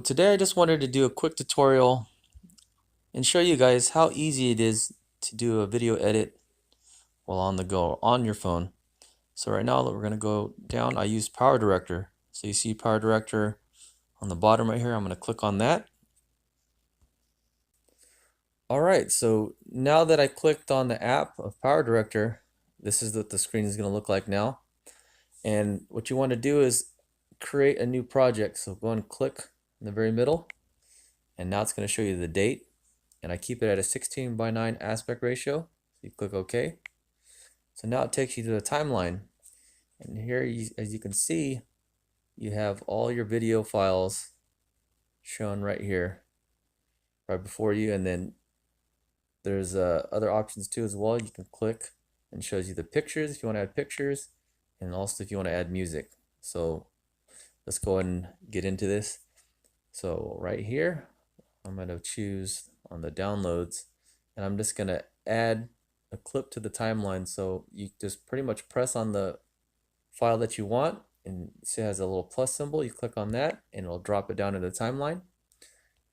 today I just wanted to do a quick tutorial and show you guys how easy it is to do a video edit while on the go on your phone. So right now we're going to go down. I use Power Director. So you see Power Director on the bottom right here. I'm going to click on that. Alright, so now that I clicked on the app of Power Director, this is what the screen is going to look like now. And what you want to do is create a new project. So go and click in the very middle. And now it's going to show you the date. And I keep it at a 16:9 aspect ratio. So you click OK. So now it takes you to the timeline. And here, as you can see, you have all your video files shown right here, right before you. And then there's other options too as well. You can click and it shows you the pictures if you want to add pictures, and also if you want to add music. So let's go ahead and get into this. So right here, I'm going to choose on the downloads, and I'm just going to add a clip to the timeline. So you just pretty much press on the file that you want, and see it has a little plus symbol. You click on that and it'll drop it down to the timeline.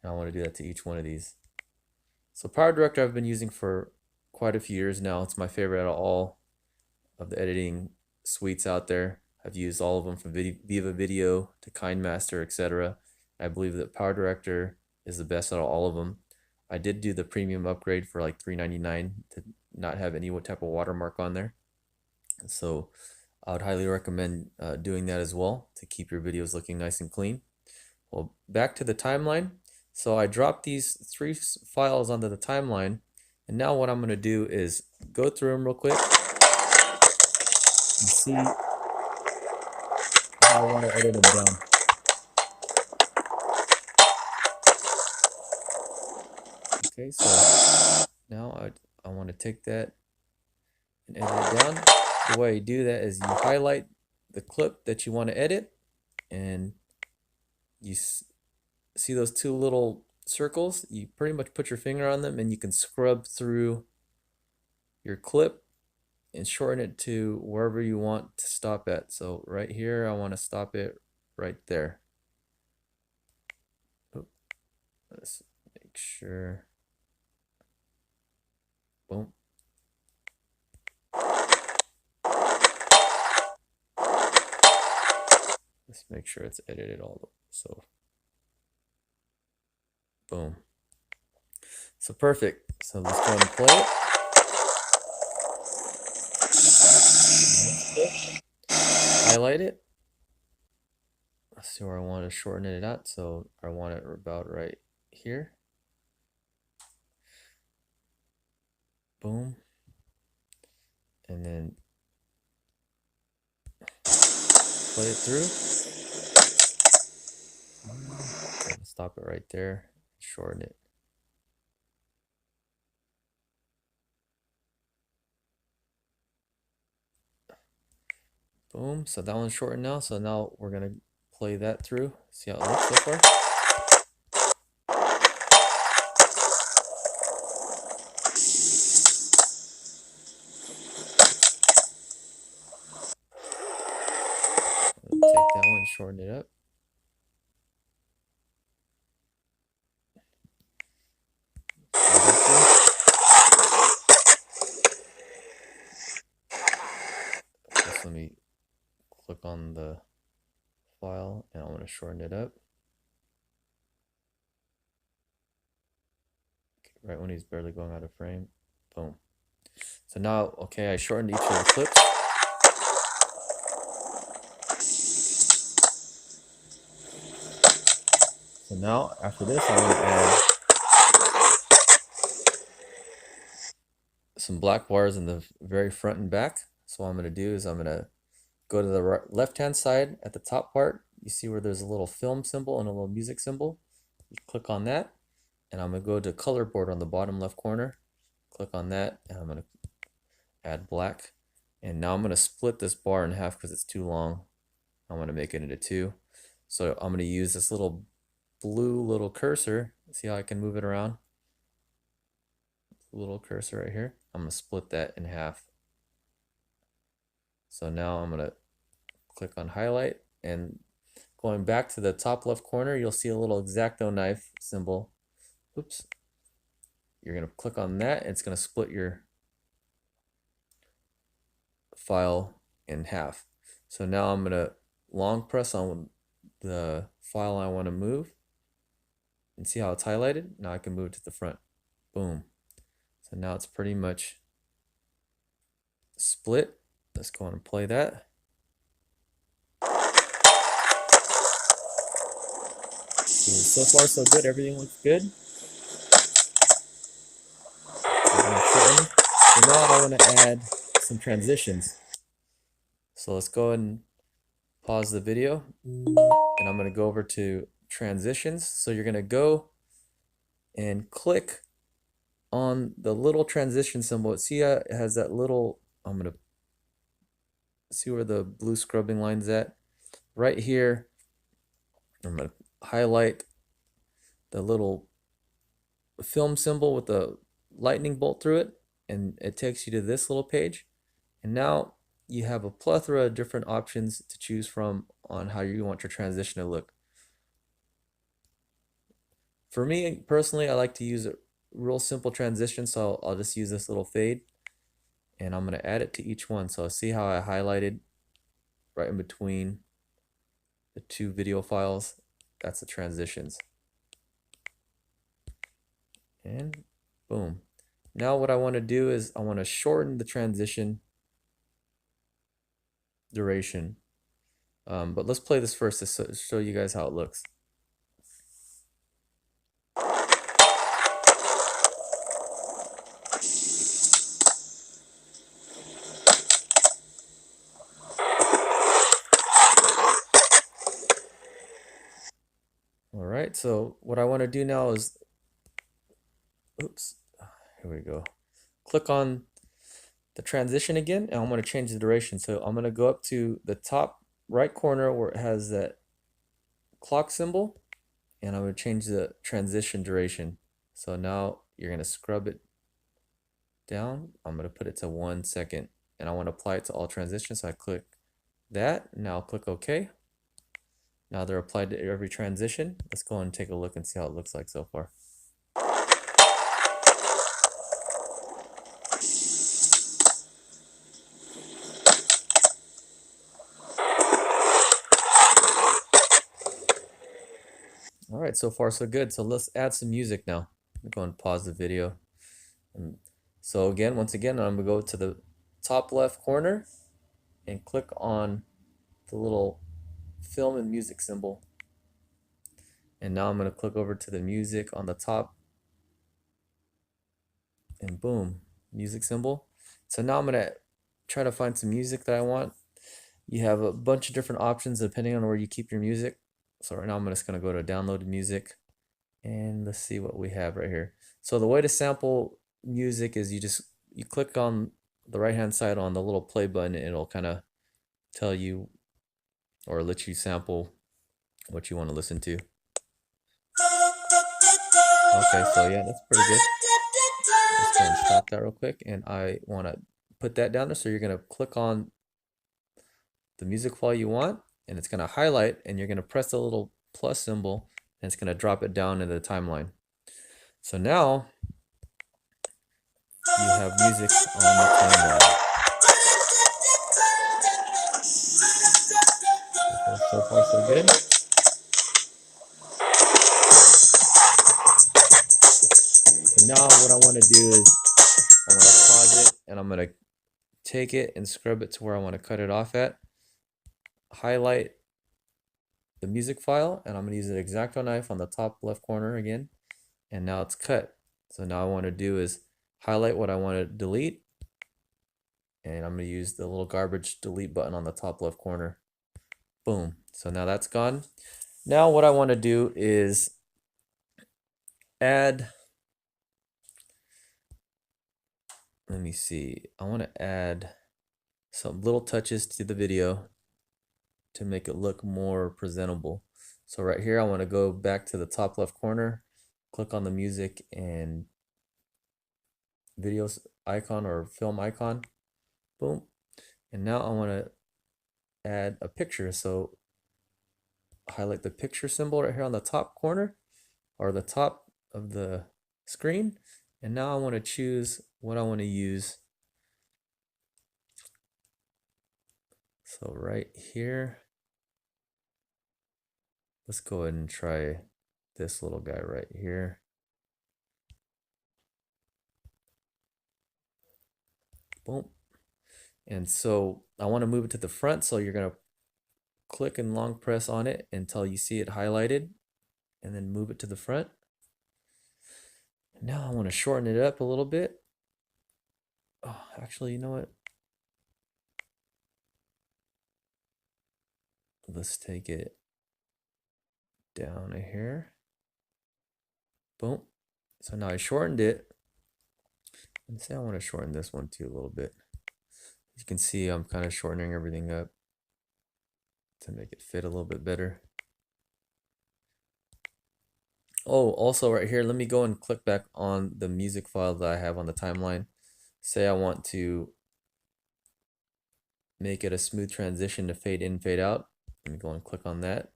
And I want to do that to each one of these. So Power Director I've been using for quite a few years now. It's my favorite out of all of the editing suites out there. I've used all of them from Viva Video to KineMaster, etc. I believe that Power Director is the best out of all of them. I did do the premium upgrade for like $3.99 to not have any type of watermark on there. So I would highly recommend doing that as well to keep your videos looking nice and clean. Well, back to the timeline. So I dropped these 3 files onto the timeline, and now what I'm going to do is go through them real quick and see how I want to edit them down. Okay, so now I want to take that and edit it down. The way you do that is you highlight the clip that you want to edit, and you see those 2 little circles. You pretty much put your finger on them and you can scrub through your clip and shorten it to wherever you want to stop at. So right here, I want to stop it right there. Let's make sure. Boom. Let's make sure it's edited all the way. So boom. So perfect. So let's go ahead and play it. Highlight it. Let's see where I want to shorten it out. So I want it about right here. Boom. And then play it through. Stop it right there. Shorten it. Boom. So that one's shortened now. So now we're going to play that through. See how it looks so far. Take that one, shorten it up. Just let me click on the file and I want to shorten it up. Okay, right when he's barely going out of frame. Boom. So now, okay, I shortened each of the clips. So now, after this, I want to add some black bars in the very front and back. So what I'm going to do is I'm going to go to the left-hand side at the top part. You see where there's a little film symbol and a little music symbol. You click on that, and I'm going to go to color board on the bottom left corner. Click on that, and I'm going to add black. And now I'm going to split this bar in half because it's too long. I'm going to make it into 2. So I'm going to use this little blue little cursor. See how I can move it around? Little cursor right here. I'm going to split that in half. So now I'm going to click on highlight, and of going back to the top left corner, you'll see a little X-Acto knife symbol. Oops. You're going to click on that, and it's going to split your file in half. So now I'm going to long press on the file I want to move, and see how it's highlighted? Now I can move it to the front. Boom. So now it's pretty much split. Let's go on and play that. So far so good, everything looks good. So now I want to add some transitions. So let's go ahead and pause the video, and I'm going to go over to transitions. So you're going to go and click on the little transition symbol. See, it has that little, I'm going to see where the blue scrubbing line's at. Right here, I'm going to highlight the little film symbol with the lightning bolt through it, and it takes you to this little page. And now you have a plethora of different options to choose from on how you want your transition to look. For me personally, I like to use a real simple transition, so I'll just use this little fade, and I'm going to add it to each one. So see how I highlighted right in between the two video files? That's the transitions. And boom. Now what I want to do is I want to shorten the transition duration. But let's play this first to show you guys how it looks. All right, so what I want to do now is, oops, here we go. Click on the transition again, and I'm going to change the duration. So I'm going to go up to the top right corner where it has that clock symbol, and I'm going to change the transition duration. So now you're going to scrub it down. I'm going to put it to 1 second, and I want to apply it to all transitions. So I click that. Now I'll click OK. Now they're applied to every transition. Let's go and take a look and see how it looks like so far. All right, so far so good. So let's add some music now. I'm going to pause the video. And so again, once again, I'm going to go to the top left corner and click on the little film and music symbol. And now I'm going to click over to the music on the top, and boom, music symbol. So now I'm going to try to find some music that I want. You have a bunch of different options depending on where you keep your music. So right now I'm just going to go to download music, and let's see what we have right here. So the way to sample music is you click on the right hand side on the little play button, and it'll kind of tell you or let you sample what you want to listen to. Okay, so yeah, that's pretty good. Let's go and stop that real quick, and I want to put that down there. So you're going to click on the music file you want, and it's going to highlight, and you're going to press the little plus symbol, and it's going to drop it down into the timeline. So now you have music on the timeline. So far so good. So now what I want to do is I'm going to pause it, and I'm going to take it and scrub it to where I want to cut it off at. Highlight the music file, and I'm going to use an X-Acto knife on the top left corner again, and now it's cut. So now I want to do is highlight what I want to delete, and I'm going to use the little garbage delete button on the top left corner. Boom. So now that's gone. Now what I want to do is add, let me see, I want to add some little touches to the video to make it look more presentable. So right here, I want to go back to the top left corner, click on the music and videos icon or film icon, boom. And now I want to add a picture. So highlight the picture symbol right here on the top corner or the top of the screen. And now I want to choose what I want to use. So right here, let's go ahead and try this little guy right here. Boom. And so I want to move it to the front. So you're going to click and long press on it until you see it highlighted and then move it to the front. Now I want to shorten it up a little bit. Oh, actually, you know what? Let's take it down here. Boom. So now I shortened it. And say I want to shorten this one too a little bit. You can see I'm kind of shortening everything up to make it fit a little bit better. Oh, also right here, let me go and click back on the music file that I have on the timeline. Say I want to make it a smooth transition to fade in, fade out. Let me go and click on that.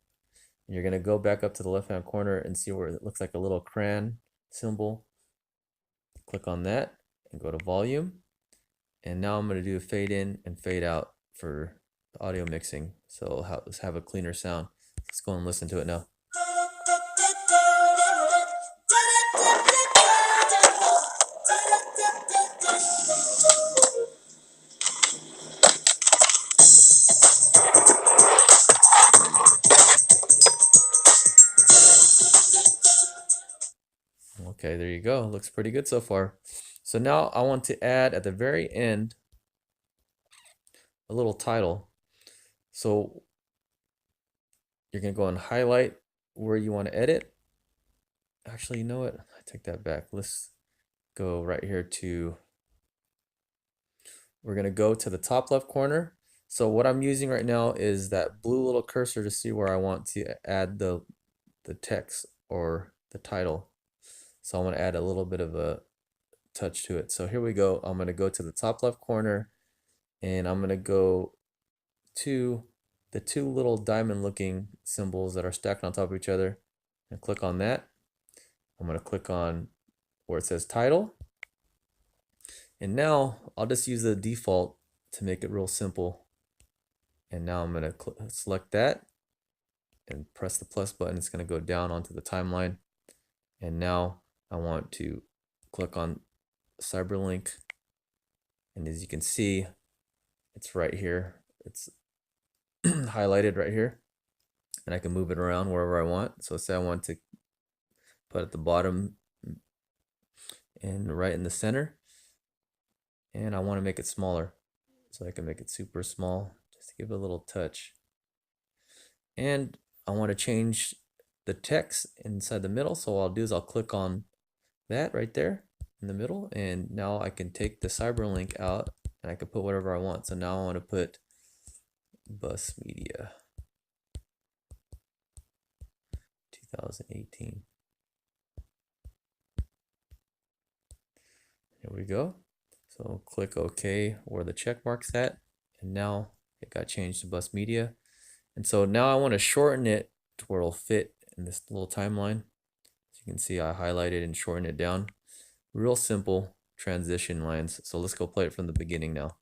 And you're gonna go back up to the left-hand corner and see where it looks like a little crayon symbol. Click on that and go to volume. And now I'm gonna do a fade in and fade out for the audio mixing. So let's have a cleaner sound. Let's go and listen to it now. Okay, there you go. Looks pretty good so far. So now I want to add at the very end a little title. So you're going to go and highlight where you want to edit. Actually, you know what? I take that back. Let's go right here to, we're going to go to the top left corner. So what I'm using right now is that blue little cursor to see where I want to add the text or the title. So I want to add a little bit of a touch to it. So here we go. I'm going to go to the top left corner and I'm going to go to the two little diamond looking symbols that are stacked on top of each other and click on that. I'm going to click on where it says title. And now I'll just use the default to make it real simple. And now I'm going to select that and press the plus button. It's going to go down onto the timeline. And now I want to click on Cyberlink. And as you can see, it's right here. It's highlighted right here. And I can move it around wherever I want. So say I want to put at the bottom and right in the center. And I want to make it smaller. So I can make it super small just to give it a little touch. And I want to change the text inside the middle. So what I'll do is I'll click on that right there in the middle. And now I can take the cyberlink out and I can put whatever I want. So now I want to put bus media 2018. Here we go. So click OK where the check mark's at. And now it got changed to bus media. And so now I want to shorten it to where it'll fit in this little timeline. As you can see, I highlighted and shortened it down. Real simple transition lines. So let's go play it from the beginning now.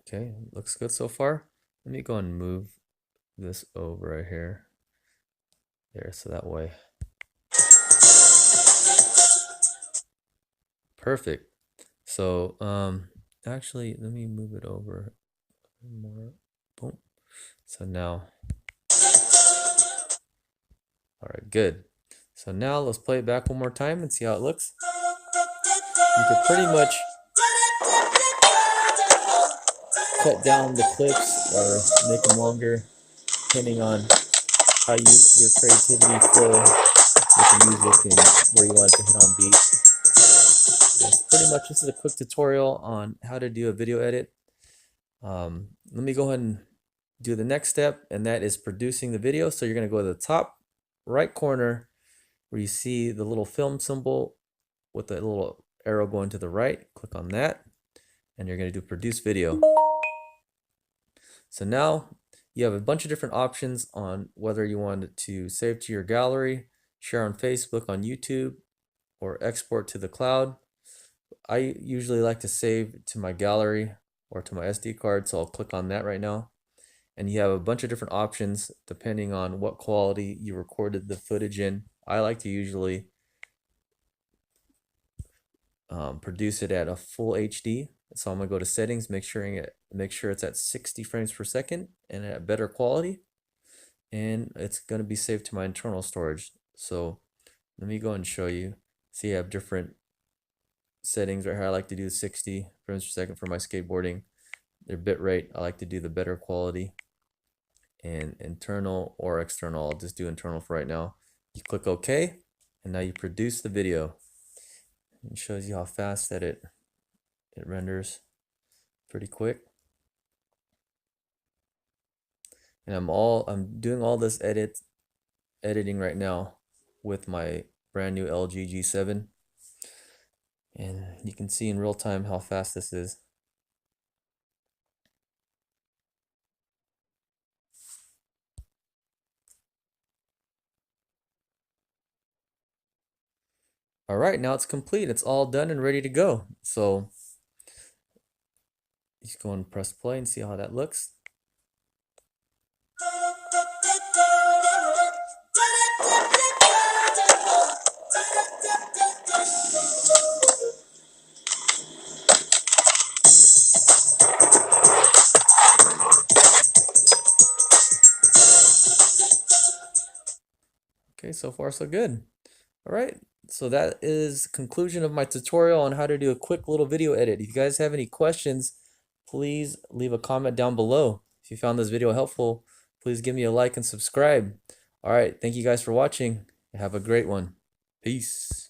Okay, looks good so far. Let me go and move this over right here. There, so that way. Perfect. So, actually, let me move it over more. Boom. So now, all right, good. So now let's play it back one more time and see how it looks. You can pretty much cut down the clips or make them longer, depending on how your creativity flow with the music and where you want it to hit on beat. That's pretty much, this is a quick tutorial on how to do a video edit. let me go ahead and do the next step, and that is producing the video. So you're going to go to the top right corner where you see the little film symbol with the little arrow going to the right. Click on that, and you're going to do produce video. So now you have a bunch of different options on whether you want it to save to your gallery, share on Facebook, on YouTube, or export to the cloud. I usually like to save to my gallery or to my SD card, so I'll click on that right now. And you have a bunch of different options depending on what quality you recorded the footage in. I like to usually produce it at a full HD. So I'm gonna go to settings, make sure it's at 60 frames per second and at better quality. And it's gonna be saved to my internal storage. So let me go and show you. See, I have different settings right here. I like to do 60 frames per second for my skateboarding. Their bit rate, I like to do the better quality. And internal or external, I'll just do internal for right now. You click OK, and now you produce the video. It shows you how fast that it renders, pretty quick. And I'm doing all this editing right now with my brand new LG G7, and you can see in real time how fast this is. All right, now it's complete. It's all done and ready to go. So just go and press play and see how that looks. Okay, so far so good. All right, so that is conclusion of my tutorial on how to do a quick little video edit. If you guys have any questions, please leave a comment down below. If you found this video helpful, please give me a like and subscribe. All right, thank you guys for watching. Have a great one. Peace.